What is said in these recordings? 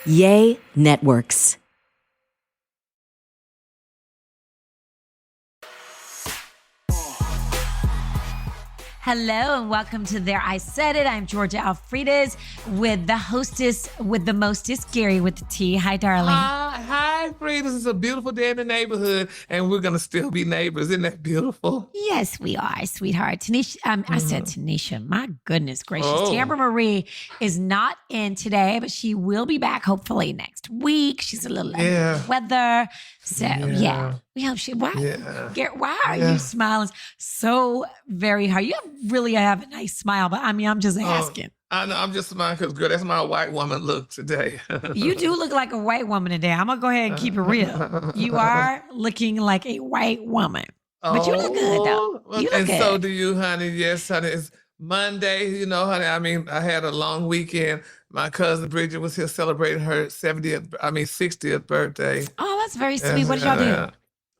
Yay Networks. Hello and welcome to There I Said It. I'm Georgia Alfredas with the hostess with the mostest, Gary with the T. Hi, darling. Hi, Fridas. It's a beautiful day in the neighborhood, and we're going to still be neighbors. Isn't that beautiful? Yes, we are, sweetheart. Tanisha, I said Tanisha. My goodness gracious. Oh. Tamara Marie is not in today, but she will be back hopefully next week. She's a little under the weather. So, we hope she. Why are you smiling so very hard? You really have a nice smile, but I mean, I'm just asking. I know. I'm just smiling because, girl, that's my white woman look today. You do look like a white woman today. I'm going to go ahead and keep it real. You are looking like a white woman. But you look good, though. You look and good. so do you, honey. Yes, honey. It's Monday, you know, honey. I mean, I had a long weekend. My cousin Bridget was here celebrating her 60th birthday. Oh, that's very sweet. What did y'all do?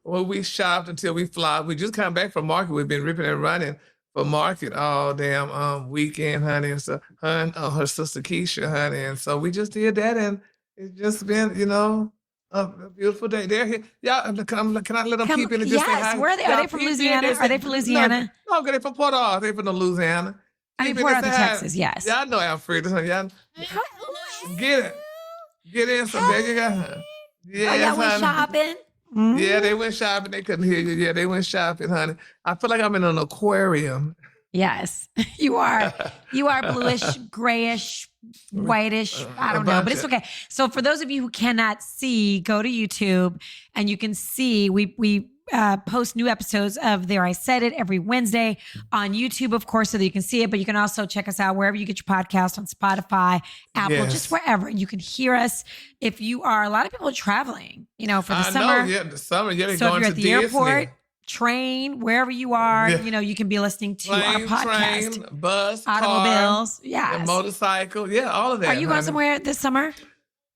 Well, we shopped until we fly. We just come back from market. We've been ripping and running for market all damn weekend, honey. And so her sister Keisha, honey. And so we just did that, and it's just been, you know, a beautiful day. They're here. Y'all, can I let them keep in and just say hi? Where are they? Are they from Louisiana? Are they from Louisiana? No, they're from Port Arthur. They're from Louisiana. I mean, Port Arthur, Texas, yes. Y'all know Alfreda. Y'all get it. Get in some. There you go. Yeah, y'all went shopping? Mm-hmm. Yeah, they went shopping. They couldn't hear you. Yeah, they went shopping, honey. I feel like I'm in an aquarium. Yes, you are. You are bluish, grayish, whitish. I don't know, but it's okay. So for those of you who cannot see, go to YouTube and you can see we post new episodes of There I Said It every Wednesday on YouTube, of course, so that you can see it. But you can also check us out wherever you get your podcast, on Spotify, Apple, just wherever. You can hear us. If you are, a lot of people are traveling, you know, for the summer. The summer. Yeah, they're so going if you're to at the Disney. airport, train, wherever you are, you know, you can be listening to our podcast. Train, bus, automobiles, car, motorcycle, all of that. Are you going somewhere this summer?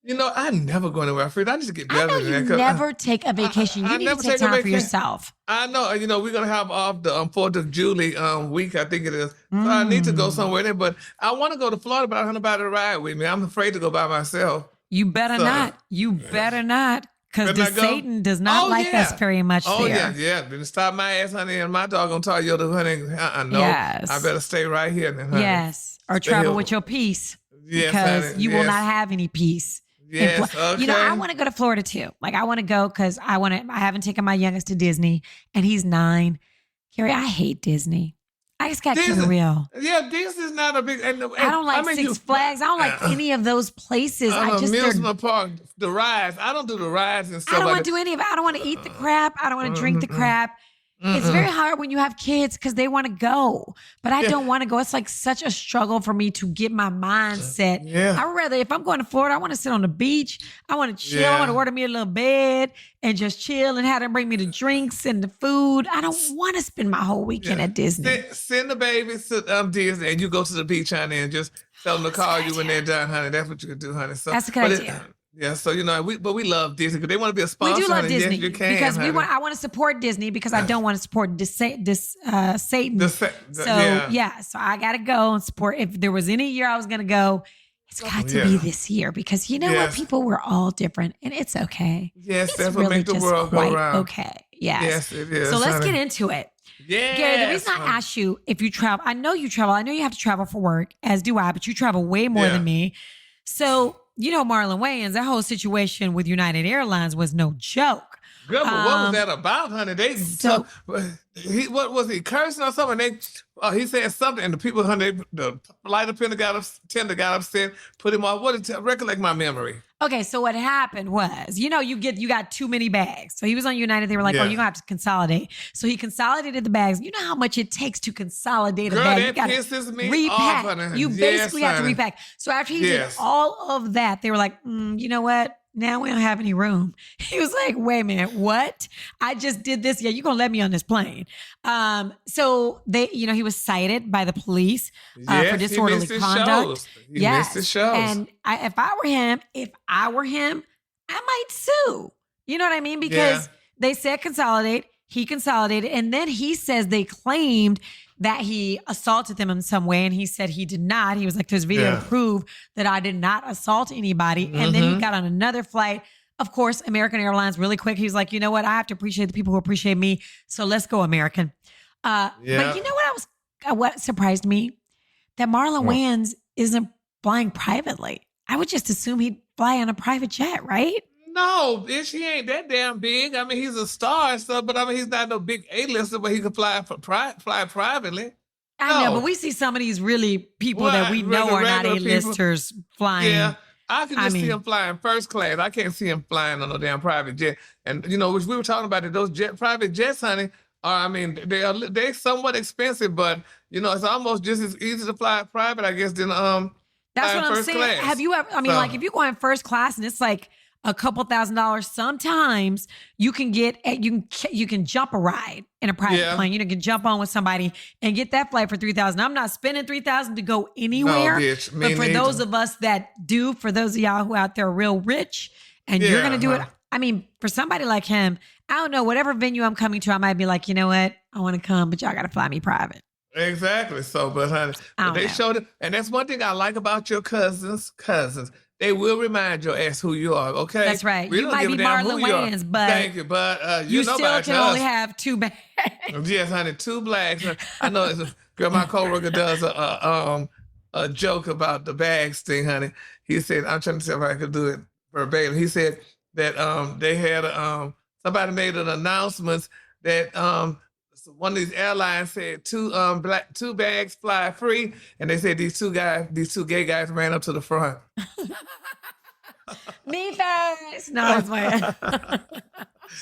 You know, I never go anywhere, Alfred. I just get better than that. You never take a vacation. You need to take time for yourself. I know. You know, we're going to have off the 4th of July week, I think it is. So I need to go somewhere there. But I want to go to Florida, but I don't have nobody to ride with me. I'm afraid to go by myself. You better not. You better not. Because Satan does not like us very much there. Yeah. Then stop my ass, honey, and my dog gonna tell you, honey, no, I better stay right here then, honey. Yes, or travel with your peace. Yes, because honey. you will not have any peace. Yes, okay. You know, I want to go to Florida too. Like, I want to go because I haven't taken my youngest to Disney, and he's 9. Carrie, I hate Disney. I just got to keep it real. Yeah, Disney's not a big. And I don't like Six Flags. I don't like any of those places. Amusement park, the rides. I don't do the rides and stuff. I don't want to do any of it. I don't want to eat the crap. I don't want to drink the crap. It's very hard when you have kids because they want to go, but I don't want to go. It's like such a struggle for me to get my mindset. I would rather, if I'm going to Florida, I want to sit on the beach. I want to chill. I want to order me a little bed and just chill and have them bring me the drinks and the food. I don't want to spend my whole weekend at Disney. Send the babies to Disney and you go to the beach, honey, and just tell them to call you when they're done, honey. That's what you can do, honey. So, that's a good idea. Yeah, so you know, we love Disney because they want to be a sponsor. We do love honey. Disney yes, you can, because honey. I want to support Disney because I don't want to support Satan. So I got to go and support. If there was any year I was going to go, it's got to be this year because you know what, people were all different and it's okay. Yes, it's that's really what makes the world go round. Okay, yes, it is. So let's get into it. Yeah, Gary, the reason I asked you if you travel, I know you travel. I know you have to travel for work, as do I, but you travel way more than me. So. You know, Marlon Wayans, that whole situation with United Airlines was no joke. Girl, but what was that about, honey? What was he cursing or something? He said something, and the people, honey, the flight attendant got upset, put him off. Recollect my memory. Okay, so what happened was, you know, you got too many bags. So he was on United. They were like, oh, you're going to have to consolidate. So he consolidated the bags. You know how much it takes to consolidate a bag? That pisses me repack. off, honey. You basically have to repack. So after he did all of that, they were like, you know what? Now we don't have any room. He was like, wait a minute, what? I just did this. Yeah, you're going to let me on this plane. So he was cited by the police for disorderly conduct. He missed his shows. And if I were him, I might sue. You know what I mean? Because they said consolidate. he consolidated. And then he says they claimed that he assaulted them in some way. And he said he did not. He was like, there's video to prove that I did not assault anybody. And then he got on another flight. Of course, American Airlines, really quick. He was like, you know what? I have to appreciate the people who appreciate me. So let's go American. But you know what surprised me? That Marlon Wayans isn't flying privately. I would just assume he'd fly on a private jet, right? No, bitch, he ain't that damn big. I mean, he's a star and stuff, but I mean, he's not no big A-lister, but he could fly privately. I know, but we see some of these really people that we know are not A-listers flying. Yeah, I can just see him flying first class. I can't see him flying on a damn private jet. And, you know, which we were talking about, that those private jets, honey, I mean, they're somewhat expensive, but, you know, it's almost just as easy to fly private, I guess, than that's what I'm saying. Class. Have you ever, I mean, like if you go in first class and it's like a couple $1,000s, sometimes you can get, you can jump a ride in a private plane. You know, can jump on with somebody and get that flight for $3,000. I'm not spending $3,000 to go anywhere. No, bitch, but for those of us that do, for those of y'all who out there are real rich and you're going to do it. I mean, for somebody like him, I don't know, whatever venue I'm coming to, I might be like, you know what? I want to come, but y'all got to fly me private. Exactly. So, but honey, they showed it. And that's one thing I like about your cousins. They will remind your ass who you are, okay? That's right. You might be Marlon Wayans, but thank you, but you still can only have 2 bags. Yes, honey, 2 blacks. I know it's a girl, my coworker does a joke about the bags thing, honey. He said, I'm trying to see if I could do it verbatim. He said that they had somebody made an announcement that one of these airlines said 2 bags fly free, and they said these two gay guys ran up to the front. Me first. No, it's my.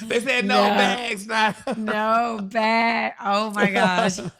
They said no bags, not no bag. Oh my gosh. Okay.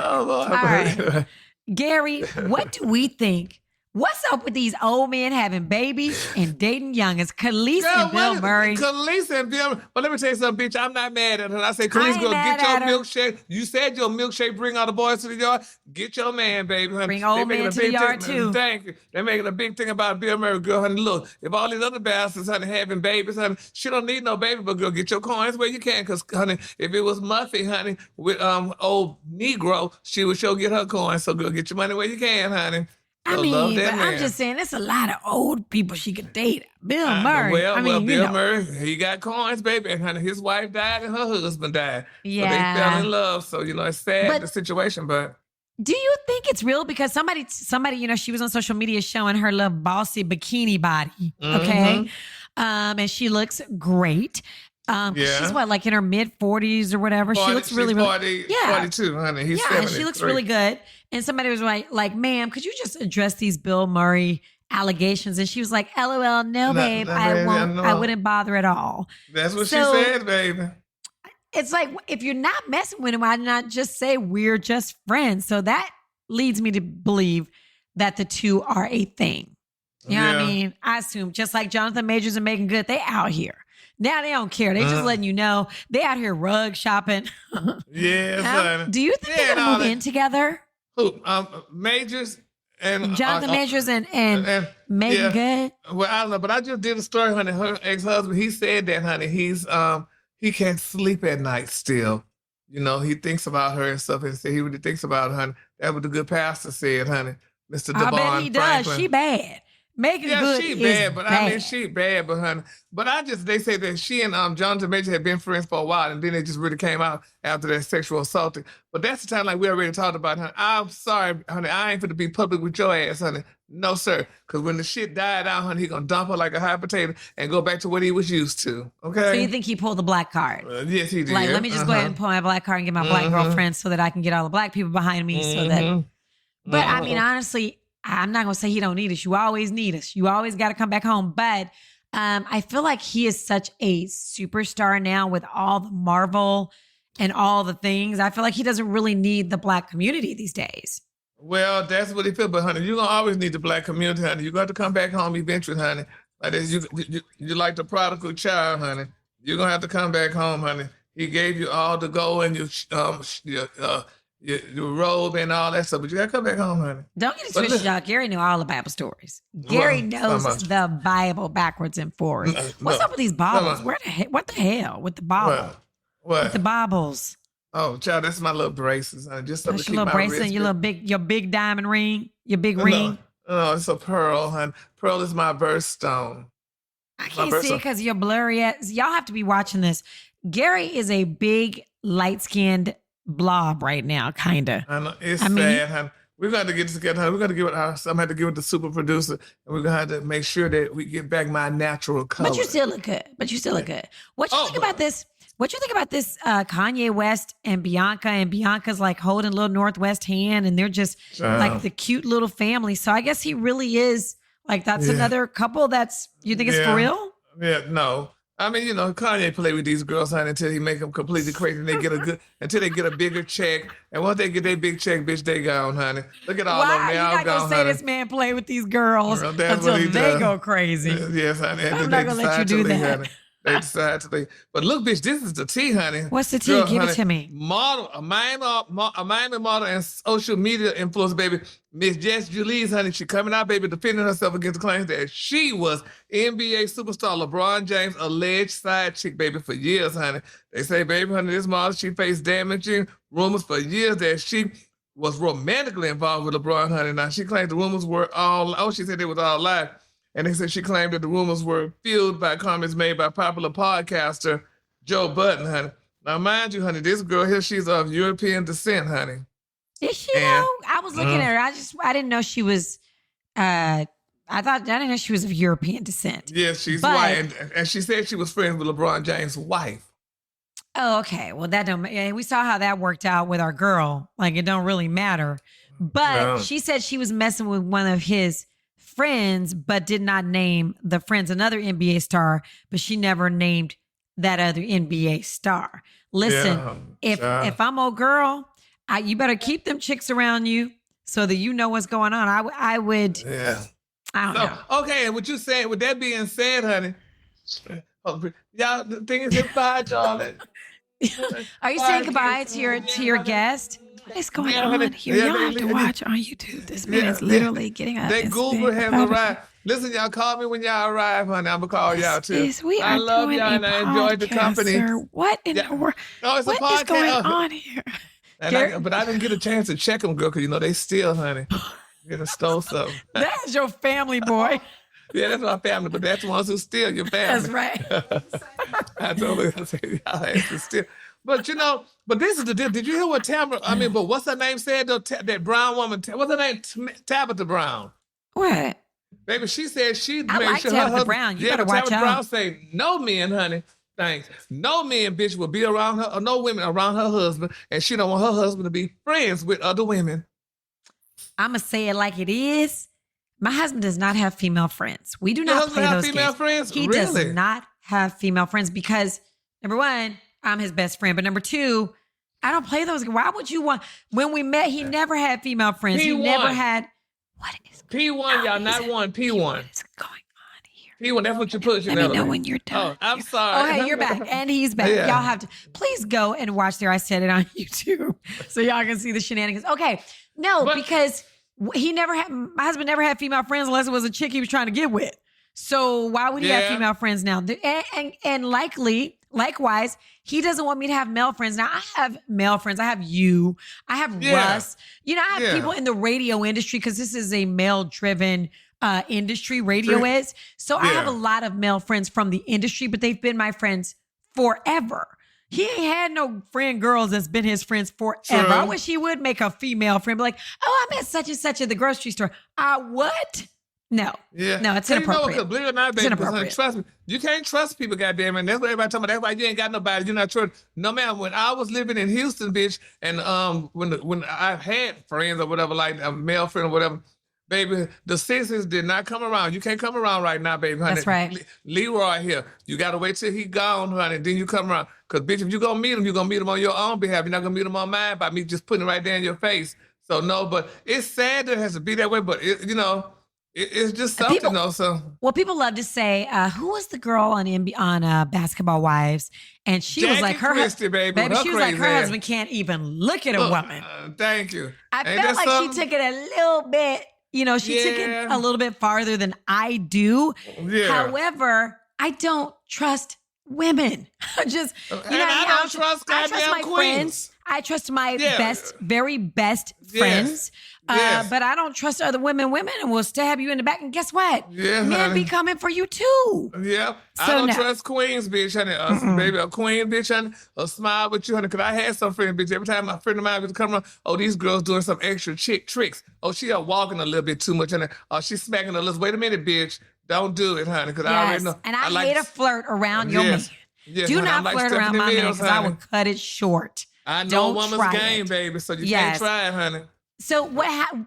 Oh, Lord. All right, Gary, what do we think? What's up with these old men having babies and dating youngins? Kelis and Bill Murray. Kelis and Bill Murray. Well, let me tell you something, bitch. I'm not mad at her. I say, Kelis, go get your milkshake. You said your milkshake bring all the boys to the yard. Get your man, baby. Honey. Bring old men to the yard, too. Thank you. They're making a big thing about Bill Murray, girl. Honey, look, if all these other bastards, honey, having babies, honey, she don't need no baby, but girl, get your coins where you can. Because, honey, if it was Muffy, honey, with old Negro, she would sure get her coins. So, girl, get your money where you can, honey. I mean, but I'm just saying, there's a lot of old people she could date. Bill Murray. Well, Bill Murray, he got coins, baby. And honey, his wife died and her husband died. Yeah. So they fell in love. So, you know, it's sad, the situation, but. Do you think it's real? Because somebody, you know, she was on social media showing her little bossy bikini body. Okay. And she looks great. She's what, like in her mid-40s or whatever. 40, she looks really, really, 42, honey. He's 73. And she looks really good. And somebody was like, ma'am, could you just address these Bill Murray allegations? And she was like, LOL, no, babe, I won't. I wouldn't bother at all. That's what she said, baby. It's like, if you're not messing with him, why not just say we're just friends? So that leads me to believe that the two are a thing. You know what I mean? I assume just like Jonathan Majors and Meagan Goods, they out here. Now they don't care. They just letting you know they out here rug shopping. Do you think they're gonna move in together? Who? Majors and Jonathan Majors and Meagan Goods. Well, I don't know, but I just did a story, honey. Her ex-husband, he said that, honey, he can't sleep at night still. You know, he thinks about her and stuff, and said he really thinks about her, honey. That what the good pastor said, honey. Mr. DeBon I bet he Franklin. does. She bad. Meagan Goods she is bad, but bad. I mean, she bad, but honey. But they say that she and Jonathan Major had been friends for a while, and then it just really came out after that sexual assaulting. But that's the time, like we already talked about, honey. I'm sorry, honey, I ain't finna be public with your ass, honey. No, sir. Because when the shit died out, honey, he gonna dump her like a hot potato and go back to what he was used to, okay? So you think he pulled the black card? Yes, he did. Like, let me just go ahead and pull my black card and get my black girlfriend so that I can get all the black people behind me so that... But I mean, honestly... I'm not going to say he don't need us. You always need us. You always got to come back home. But I feel like he is such a superstar now with all the Marvel and all the things. I feel like he doesn't really need the black community these days. Well, that's what he feels. But, honey, you're going to always need the black community, honey. You're going to have to come back home eventually, honey. Like you like the prodigal child, honey. You're going to have to come back home, honey. He gave you all the gold and your robe and all that stuff. But you gotta come back home, honey. Don't get it But twisted, look- y'all. Gary knew all the Bible stories. Gary knows much. the Bible backwards and forwards. What's up with these baubles? much. What the hell with the bauble? What? With the baubles. Oh, child, that's my little braces, honey. Just something That's to your keep little my bracelet, wrist and big. your big diamond ring, your big ring. No, it's a pearl, honey. Pearl is my birthstone. I can't see it because you're blurry. Y'all have to be watching this. Gary is a big, light-skinned blob right now, kind of. I know it's sad, honey. We're going to get together, honey. We're going to give it I'm going to have to give it the super producer, and we're going to have to make sure that we get back my natural color. But you still look good. What you think about this? What you think about this Kanye West and Bianca? And Bianca's like holding a little Northwest hand, and they're just like the cute little family. So I guess he really is like that's another couple that's you think it's for real? Yeah, no. I mean, Kanye play with these girls, honey, until he make them completely crazy, and they get until they get a bigger check. And once they get their big check, bitch, they gone, honey. Look at all of them. They all You're not gone, gonna say honey. this man play with these girls Girl, that's until what he they does. go crazy. Yes, honey. And I'm then not they gonna let you decide to do leave, that. honey. They decide to leave. But look, bitch, this is the tea, honey. What's the tea? Girl, Give honey, it to me. Model, a Miami model and social media influencer, baby. Miss Jess Julie's, honey, she coming out, baby, defending herself against the claims that she was NBA superstar LeBron James' alleged side chick, baby, for years, honey. They say, baby, honey, this model, she faced damaging rumors for years that she was romantically involved with LeBron, honey. Now, she claimed the rumors were she said it was all lies. And they said she claimed that the rumors were fueled by comments made by popular podcaster Joe Budden, honey. Now, mind you, honey, this girl here, she's of European descent, honey. Is she though? I was looking at her. I didn't know she was. I didn't know she was of European descent. Yes, she's white, and she said she was friends with LeBron James' wife. Oh, okay. Well, that don't. And we saw how that worked out with our girl. Like it don't really matter. But she said she was messing with one of his friends, but did not name the friends, another NBA star, but she never named that other NBA star. Listen, if I'm old girl, you better keep them chicks around you so that you know what's going on. I would. Yeah. I don't know. Okay, and what you saying? With that being said, honey, y'all, the thing is, goodbye, darling. Are you saying goodbye to your guest? What is going on here? Y'all have to watch on YouTube. This man is literally getting up. That Goober has arrived. Listen, y'all, call me when y'all arrive, honey. I'm going to call y'all, too. I love y'all, and I enjoyed the company. Sir. What in the world? No, it's a podcast. What is going on here? But I didn't get a chance to check them, girl, because, they steal, honey. You done stole something. That's your family, boy. Yeah, that's my family, but that's the ones who steal your family. That's right. I told her, I said, y'all have to steal. But this is the deal. Did you hear what but what's her name said, though? That brown woman, what's her name? Tabitha Brown. What? Baby, she said she I made like sure Tabitha her husband, Brown. You better but watch Tabitha out. Brown say, no men, honey, thanks. No men, bitch, will be around her, or no women around her husband, and she don't want her husband to be friends with other women. I'm going to say it like it is. My husband does not have female friends. We do not play those female games. friends? He Really? does not have female friends because, number one, I'm his best friend. But number two, I don't play those. Why would you want? When we met, he never had female friends. He never had. What is P1, y'all, not one. P1. What is going on here? P1, that's what you put. Let me know when you're done. Oh, I'm sorry. Oh, hey, you're back. And he's back. Yeah. Y'all have to, please go and watch there. I said it on YouTube so y'all can see the shenanigans. Okay. No, because my husband never had female friends unless it was a chick he was trying to get with. So why would he have female friends now? And likewise, he doesn't want me to have male friends. Now, I have male friends. I have you. I have Russ. I have people in the radio industry because this is a male-driven industry, radio is. So I have a lot of male friends from the industry, but they've been my friends forever. He ain't had no friend girls that's been his friends forever. True. I wish he would make a female friend. Be like, oh, I met such and such at the grocery store. What? No. Yeah. No, it's inappropriate. Believe it or not, baby, inappropriate. trust me. You can't trust people, goddamn it. And that's what everybody talking about. That's why you ain't got nobody. You're not trust. No, man, when I was living in Houston, bitch, and when I had friends or whatever, like a male friend or whatever, baby, the sisters did not come around. You can't come around right now, baby, honey. That's right. Leroy here. You got to wait till he gone, honey, then you come around. Because, bitch, if you going to meet him, you're going to meet him on your own behalf. You're not going to meet him on mine by me just putting it right there in your face. So, no, but it's sad that it has to be that way. But, It's just And something people- though. So Well, people love to say, who was the girl on Basketball Wives? And she was Jackie like, Christie, baby, with her she was like, her crazy ass. husband can't even look at a woman. Thank you. I Ain't felt that like something? she took it a little bit, she took it Yeah. a little bit farther than I do. Yeah. However, I don't trust women. I just, And I don't trust goddamn my queens. friends. I trust my Yeah. very best Yes. friends. Yes. But I don't trust other women. Women will stab you in the back. And guess what? Yeah, Men honey. be coming for you too. Yeah, I So don't no. trust queens, bitch, honey. Baby, a queen, bitch, honey. A smile with you, honey. Because I had some friends, bitch. Every time my friend of mine would come around, oh, these girls doing some extra chick tricks. Oh, she walking a little bit too much, honey. Oh, she's smacking her lips. Wait a minute, bitch. Don't do it, honey. Because I already know. And I hate a flirt around your Yes. man. Yes, Do honey, not I'm like flirt around Stephanie my man Mills, because I honey. will cut it short. I know Don't a woman's try game, it. baby. So you Yes. can't try it, honey. So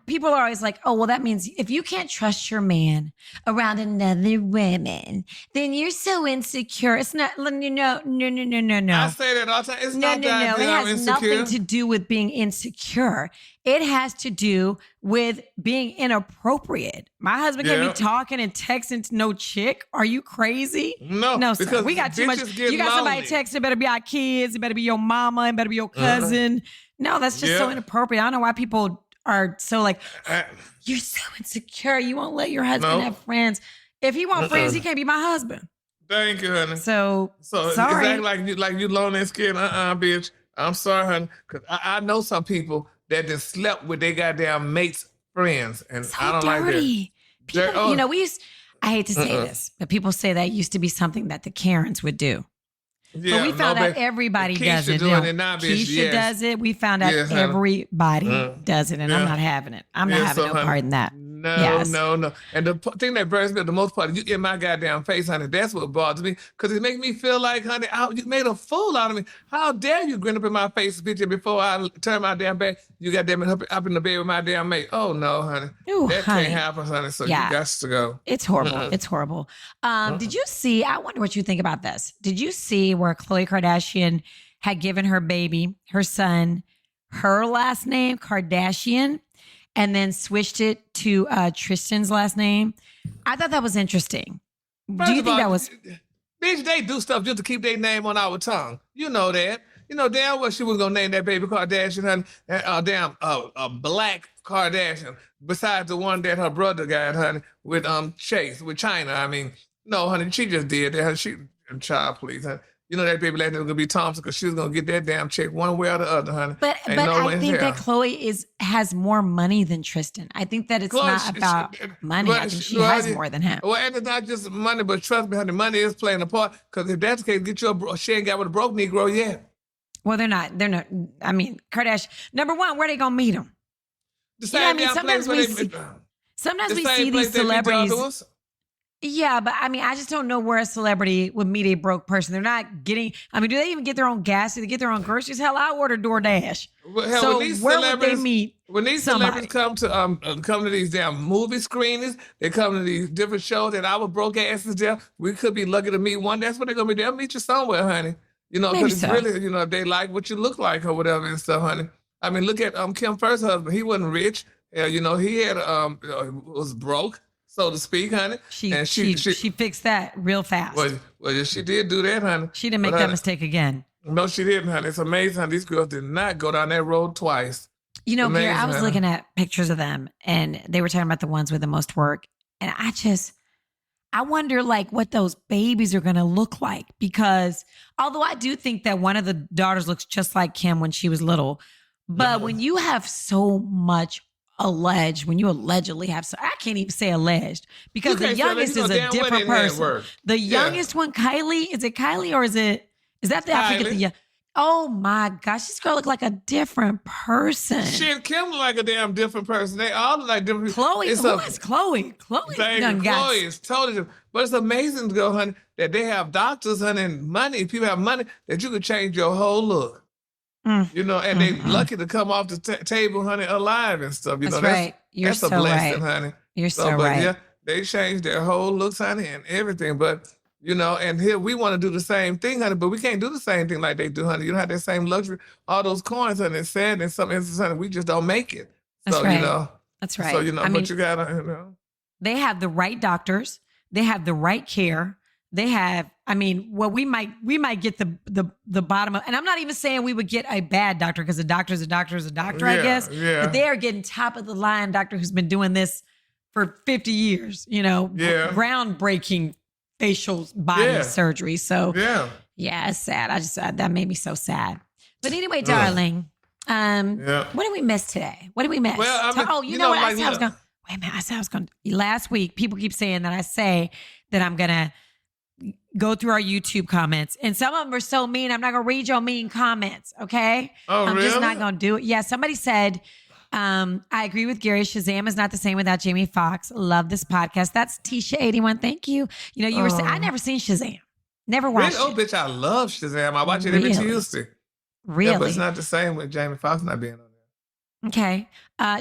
people are always like, oh, well, that means if you can't trust your man around another woman, then you're so insecure. It's not, no. I say that all the time. It's No. not It has insecure. nothing to do with being insecure. It has to do with being inappropriate. My husband can't Yeah. be talking and texting to no chick. Are you crazy? No, sir. because We got too much. bitches get You got somebody lonely. texting. It better be our kids. It better be your mama. It better be your cousin. No, that's just so Yeah. inappropriate. I don't know why people are so like, I- you're so insecure. You won't let your husband No. have friends. If he want friends, he can't be my husband. Thank you, honey. So sorry. Exactly like you lonely and scared. Bitch. I'm sorry, honey. Because I know some people that just slept with their goddamn mates' friends. And So I don't like that. dirty. People, Dirty- oh. I hate to say this, but people say that used to be something that the Karens would do. Yeah, But we found out but everybody Keisha does it. doing now. it now, bitch. Keisha Yes. does it. We found out Yes, honey. everybody does it, and I'm Yeah. not having it. I'm not Yeah, having so, no honey, part in that. No, Yes. no. And the thing that burns me up the most part, you in my goddamn face, honey. That's what bothers me. Because it makes me feel like, honey, you made a fool out of me. How dare you grin up in my face, bitch, and before I turn my damn back, you got damn it up in the bed with my damn mate. Oh, no, honey. Ooh, that honey. can't happen, honey. So Yeah. you got to go. It's horrible. It's horrible. Did you see? I wonder what you think about this. Did you see where Khloe Kardashian had given her baby, her son, her last name, Kardashian, and then switched it to Tristan's last name? I thought that was interesting. First Do you of think all, that was? Bitch, they do stuff just to keep their name on our tongue. You know that. You know damn well she was gonna name that baby Kardashian, honey. A black Kardashian, besides the one that her brother got, honey, with Chase, with China. I mean, no, honey, she just did that. She child, please, honey. You know that baby lady was gonna be Thompson because she was gonna get that damn check one way or the other, honey. But Ain't no way I in think that hell. Khloe has more money than Tristan. I think that it's Khloe, not about money. I think she has more than him. Well, and it's not just money, but trust me, honey, money is playing a part. Because if that's the case, get you she ain't got with a broke Negro yet. Well, they're not. They're not. I mean, Kardashian. Number one, where they gonna meet him? The You know what I mean? damn Sometimes place we where see, they- sometimes the we same see place these they meet the other celebrities. ones. Yeah, but I mean, I just don't know where a celebrity would meet a broke person. They're not getting. I mean, do they even get their own gas? Do they get their own groceries? Hell, I order DoorDash. Well, hell, So when these where would they celebrities- meet? When these somebody? celebrities come to these damn movie screenings, they come to these different shows that our broke asses there. We could be lucky to meet one. That's what they're gonna be. They'll meet you somewhere, honey. You know, Maybe because it's so. really, you know, if they like what you look like or whatever and stuff, honey. I mean, look at Kim first husband. He wasn't rich. You know, he had was broke, so to speak, honey. She fixed that real fast. Well, she did do that, honey. She didn't make But, that honey, mistake again. No, she didn't, honey. It's amazing how these girls did not go down that road twice. You know, Gary, I Amazing, was honey. looking at pictures of them, and they were talking about the ones with the most work, and I wonder like what those babies are going to look like, because although I do think that one of the daughters looks just like Kim when she was little, but when you have so much when you allegedly have so, I can't even say alleged because You the can't say that. youngest You know is a damn well different they had person. work. The Yeah. youngest one, Kylie, is it Kylie or is that the I forget Kylie. the oh my gosh, this girl look like a different person. Shit, Kim look like a damn different person. They all look like different people. Chloe, It's who a- is Chloe? Chloe Thank done you. got Chloe is totally different. But it's amazing to go, honey, that they have doctors, honey, and money. People have money that you could change your whole look. You know, and they lucky to come off the table, honey, alive and stuff. You That's know, right. You're that's so a blessing, right. honey. You're so but right. yeah, they changed their whole looks, honey, and everything. But you know, and here we want to do the same thing, honey, but we can't do the same thing like they do, honey. You don't have that same luxury. All those coins, honey, it's sad in some instances, honey, we just don't make it. That's So right. you know, That's right. so you know, I mean, but you gotta, you know. They have the right doctors. They have the right care. They have, we might get the bottom of, and I'm not even saying we would get a bad doctor because a doctor is a doctor is a doctor, I guess. Yeah. But they are getting top of the line doctor who's been doing this for 50 years, groundbreaking facial body surgery. So yeah, it's sad. That made me so sad. But anyway, darling, what did we miss today? What did we miss? Well, you know what? I said I was going. Wait a minute. I said I was going. Last week, people keep saying that I say that I'm gonna go through our YouTube comments, and some of them are so mean. I'm not gonna read your mean comments. Okay? I'm just not gonna do it. Yeah. Somebody said, I agree with Gary. Shazam is not the same without Jamie Foxx. Love this podcast. That's Tisha81. Thank you. You were saying I never seen Shazam. Never watched it. Oh, bitch, I love Shazam. I watch it every Tuesday. Really? Yeah, but it's not the same with Jamie Foxx not being on there. Okay.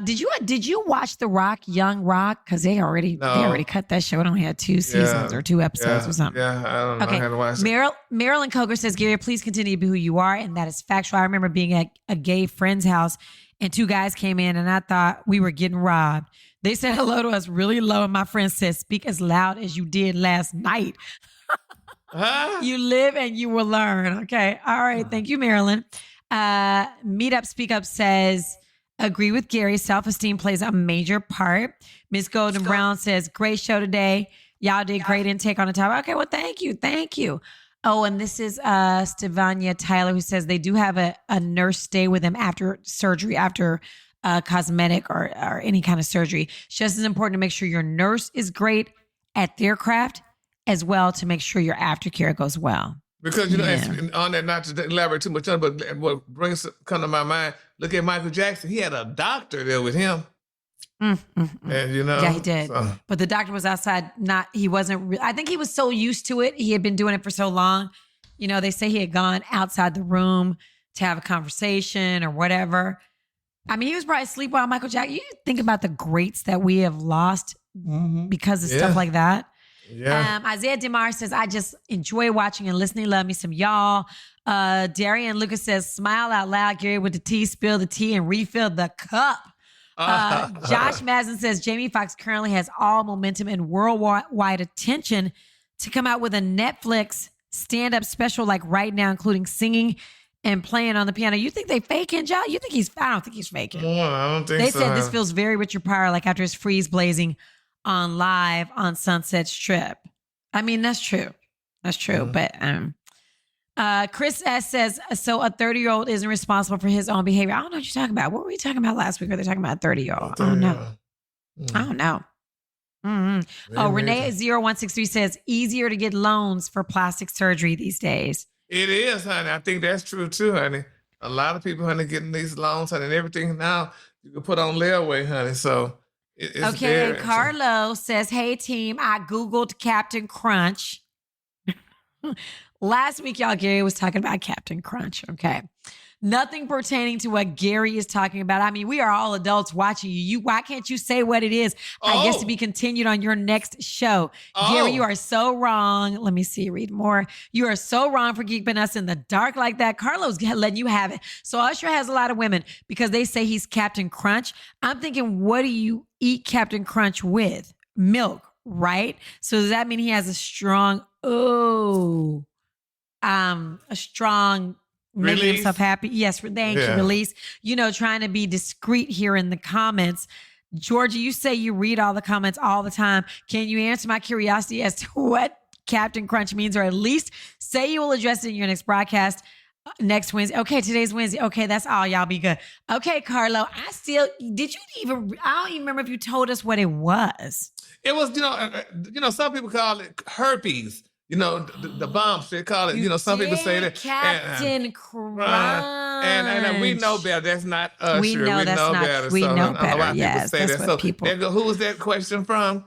Did you watch The Rock, Young Rock? Because they already cut that show. It only had 2 seasons or 2 episodes or something. Yeah, I don't know. Okay. I haven't watched it. Marilyn Coker says, Gary, please continue to be who you are. And that is factual. I remember being at a gay friend's house and 2 guys came in and I thought we were getting robbed. They said hello to us really low. And my friend said, speak as loud as you did last night. Huh? You live and you will learn. Okay. All right. Thank you, Marilyn. Meet Up, Speak Up says, agree with Gary. Self-esteem plays a major part. Miss Golden Brown says, great show today. Y'all did great intake on the topic. Okay, well, thank you. Thank you. Oh, and this is Stevania Tyler who says they do have a nurse stay with them after surgery, after cosmetic or any kind of surgery. It's just as important to make sure your nurse is great at their craft as well to make sure your aftercare goes well. Because, on that, not to elaborate too much on it, but what come to my mind, look at Michael Jackson. He had a doctor there with him. And, Yeah, he did. So. But the doctor was outside. I think he was so used to it. He had been doing it for so long. They say he had gone outside the room to have a conversation or whatever. He was probably asleep while Michael Jackson. You think about the greats that we have lost because of stuff like that. Yeah. Isaiah DeMar says, I just enjoy watching and listening. Love me some y'all. Darian Lucas says, smile out loud, Gary, with the tea, spill the tea and refill the cup. Josh Mazin says, Jamie Foxx currently has all momentum and worldwide attention to come out with a Netflix stand-up special like right now, including singing and playing on the piano. You think they faking, Josh? I don't think he's faking. I don't think so. They said this feels very Richard Pryor, like after his freeze blazing on live on Sunset Strip. That's true. That's true. But Chris S says, so a 30-year-old isn't responsible for his own behavior. I don't know what you're talking about. What were we talking about last week? Were they talking about a 30-year-old? I don't know. I don't know. Mm-hmm. Oh, Renee 0163 says, easier to get loans for plastic surgery these days. It is, honey. I think that's true too, honey. A lot of people, honey, getting these loans, honey, and everything now you can put on layaway, honey. So okay, and Carlo says, hey, team, I Googled Captain Crunch. Last week, y'all, Gary was talking about Captain Crunch, okay? Nothing pertaining to what Gary is talking about. We are all adults watching you. Why can't you say what it is? I guess to be continued on your next show. Gary, you are so wrong. Let me see, read more. You are so wrong for keeping us in the dark like that. Carlos letting you have it. So Usher has a lot of women because they say he's Captain Crunch. I'm thinking, what do you eat Captain Crunch with? Milk, right? So does that mean he has a strong, making himself happy? Yes, thank you, release. Trying to be discreet here in the comments. Georgia, you say you read all the comments all the time. Can you answer my curiosity as to what Captain Crunch means, or at least say you will address it in your next broadcast next Wednesday? Okay, today's Wednesday. Okay, that's all. Y'all be good. Okay, Carlo, I don't even remember if you told us what it was. It was, some people call it herpes. The bombs, they call it, some people say that. Captain Crunch. And we know better. That's not Usher. We know better. We know better. Yes, that's what people. Who was that question from?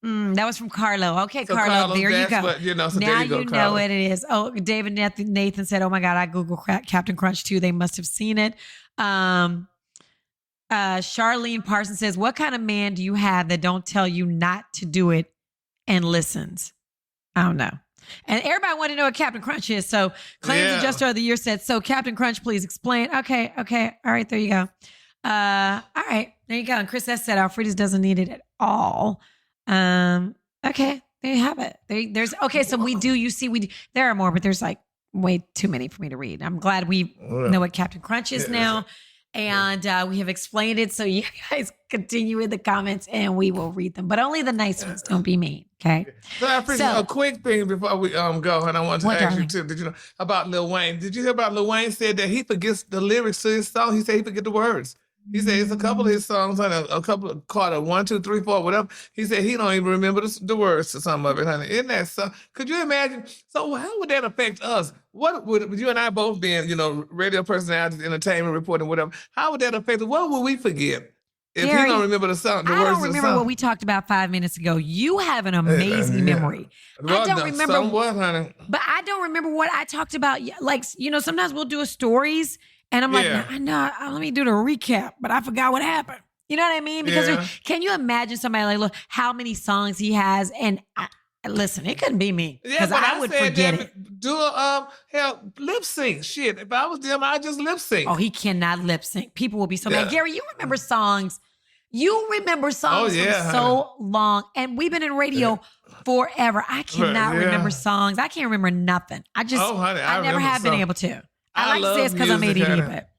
That was from Carlo. Okay, so Carlo, there you go. So now you know what it is. Oh, David Nathan said, oh my God, I Googled Captain Crunch too. They must have seen it. Charlene Parsons says, what kind of man do you have that don't tell you not to do it and listens? I don't know. And everybody wanted to know what Captain Crunch is. So Claims Adjuster of the Year said, so Captain Crunch, please explain. Okay. All right, there you go. All right, there you go. And Chris S. said, Alfreda's doesn't need it at all. Okay, there you have it. There's okay. So there are more, but there's like way too many for me to read. I'm glad we know what Captain Crunch is now. And we have explained it. So you guys continue in the comments and we will read them. But only the nice ones. Don't be mean. Okay. So I appreciate a quick thing before we go. And I want to ask you too. Did you know about Lil Wayne? Did you hear about Lil Wayne said that he forgets the lyrics to his song? He said he forget the words. He said it's a couple of his songs, honey, a couple of Carter 1, 2, 3, 4, whatever. He said he don't even remember the words to some of it, honey. Isn't that so? Could you imagine? So how would that affect us? What would you and I both being, radio personalities, entertainment reporting, whatever? How would that affect us? What would we forget if Gary, he don't remember the song? The words I don't of the remember song? what we talked about 5 minutes ago. You have an amazing memory. Well, I don't remember somewhat, honey. But I don't remember what I talked about. Like, sometimes we'll do a stories. And I'm like, I know, let me do the recap, but I forgot what happened. You know what I mean? Because can you imagine somebody like, look, how many songs he has? And listen, it couldn't be me because I would forget it. Do lip sync. Shit, if I was them, I'd just lip sync. Oh, he cannot lip sync. People will be so mad. Gary, you remember songs. You remember songs from so long. And we've been in radio forever. I cannot remember songs. I can't remember nothing. I never have been able to. I like to say it's because I'm ADD, but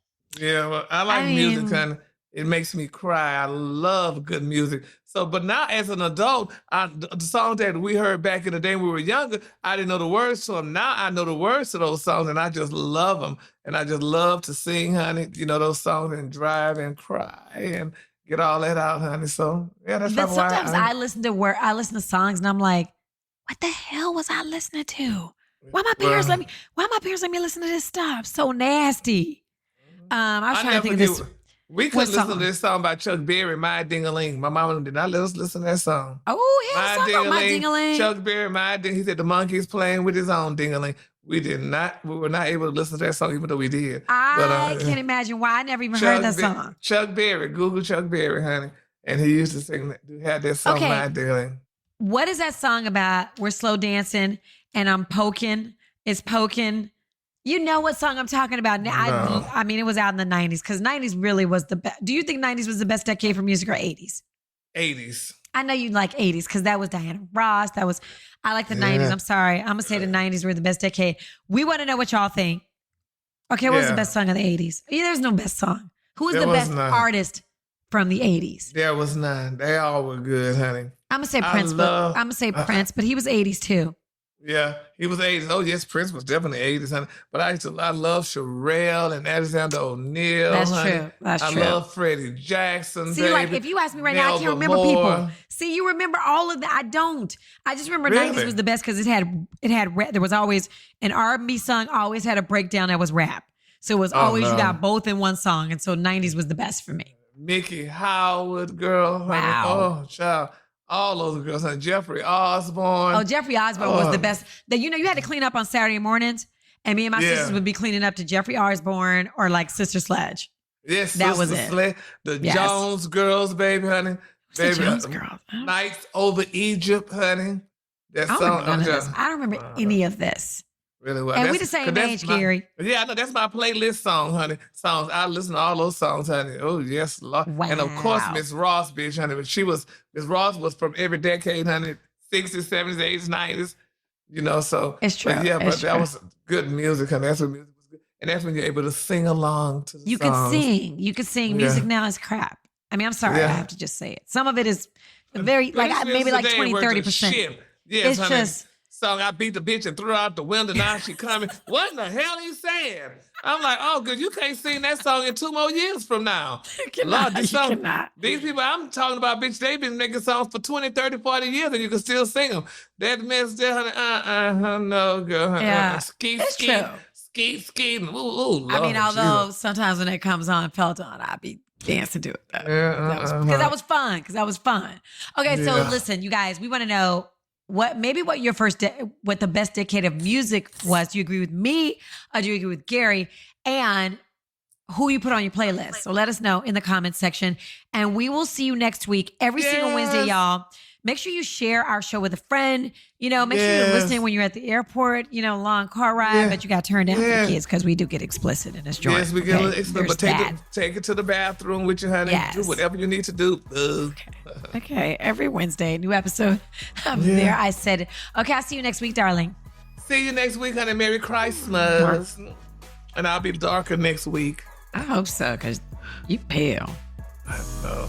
yeah, well, I like music, and it makes me cry. I love good music. So, but now as an adult, the songs that we heard back in the day when we were younger, I didn't know the words to them. Now I know the words to those songs, and I just love them. And I just love to sing, honey. Those songs and drive and cry and get all that out, honey. So yeah, that's but sometimes I listen to songs, and I'm like, what the hell was I listening to? Why my parents let me listen to this stuff? So nasty. I was trying to think of this. We could listen to this song by Chuck Berry, My Ding-a-Ling. My mama did not let us listen to that song. Oh, he had a song about My Ding-a-Ling. Chuck Berry, My Ding. He said the monkeys playing with his own ding-a-ling. We were not able to listen to that song, even though we did. I can't imagine why. I never even heard that song. Chuck Berry, Google Chuck Berry, honey. And he used to sing, had that song, My Ding-a-ling. What is that song about? We're slow dancing. And I'm poking. It's poking. You know what song I'm talking about? No. I mean, it was out in the 90s because 90s really was the best. Do you think 90s was the best decade for music or 80s? 80s. I know you like 80s because that was Diana Ross. I like the 90s. I'm sorry. I'm going to say the 90s were the best decade. We want to know what y'all think. Okay, what was the best song of the 80s? Yeah, there's no best song. Who was the best artist from the 80s? There was none. They all were good, honey. I'm going to say Prince, but he was 80s too. Yeah, he was 80s. Oh, yes, Prince was definitely 80s, honey. But I love Sherelle and Alexander O'Neal. That's honey. True. That's true. I love Freddie Jackson. See, like if you ask me right now, I can't remember people. See, you remember all of that. I don't. I just remember 90s was the best because it had there was always an R&B song always had a breakdown that was rap. So it was always you got both in one song, and so 90s was the best for me. Mickey Howard, girl. Honey. Wow. Oh, child. All those girls, and Jeffrey Osborne. Oh, Jeffrey Osborne was the best. You had to clean up on Saturday mornings, and me and my sisters would be cleaning up to Jeffrey Osborne or like Sister Sledge. Yes, that was it. The Jones Girls, baby, honey. Baby, the Jones Girls. Nights Over Egypt, honey. That I don't remember none of this. I don't remember any of this. Really well. And we the same age, Gary. Yeah, I know. That's my playlist song, honey. Songs. I listen to all those songs, honey. Oh, yes, Lord. Wow. And of course, Miss Ross, bitch, honey. But Miss Ross was from every decade, honey. 60s, 70s, 80s, 90s. So. It's true. But that was good music, honey. That's when music was good. And that's when you're able to sing along to the You songs. You could sing. Music now is crap. I mean, I'm sorry. I have to just say it. Some of it is very, maybe like 20, 30%. Yes, it's honey. just. Song, I beat the bitch and threw her out the window. Now she coming. What in the hell he saying? I'm like, oh, good. You can't sing that song in 2 more years from now. You cannot. These people I'm talking about, bitch, they've been making songs for 20, 30, 40 years and you can still sing them. That mess there, honey, no, girl. Yeah. Skeet. Ooh, Lord, I mean, although sometimes when it comes on Peloton, I'll be dancing to it. Because that was fun. Okay, so listen, you guys, we want to know what the best decade of music was. Do you agree with me or do you agree with Gary? And who you put on your playlist. So let us know in the comments section. And we will see you next week, every single Wednesday, y'all. Make sure you share our show with a friend. Make sure you're listening when you're at the airport, long car ride, but you got turned down for the kids because we do get explicit in this joint. Yes, we get a little explicit, but take it to the bathroom with you, honey. Yes. Do whatever you need to do. Okay. Every Wednesday, new episode. There, I said it. Okay, I'll see you next week, darling. See you next week, honey. Merry Christmas. And I'll be darker next week. I hope so, because you pale. I know.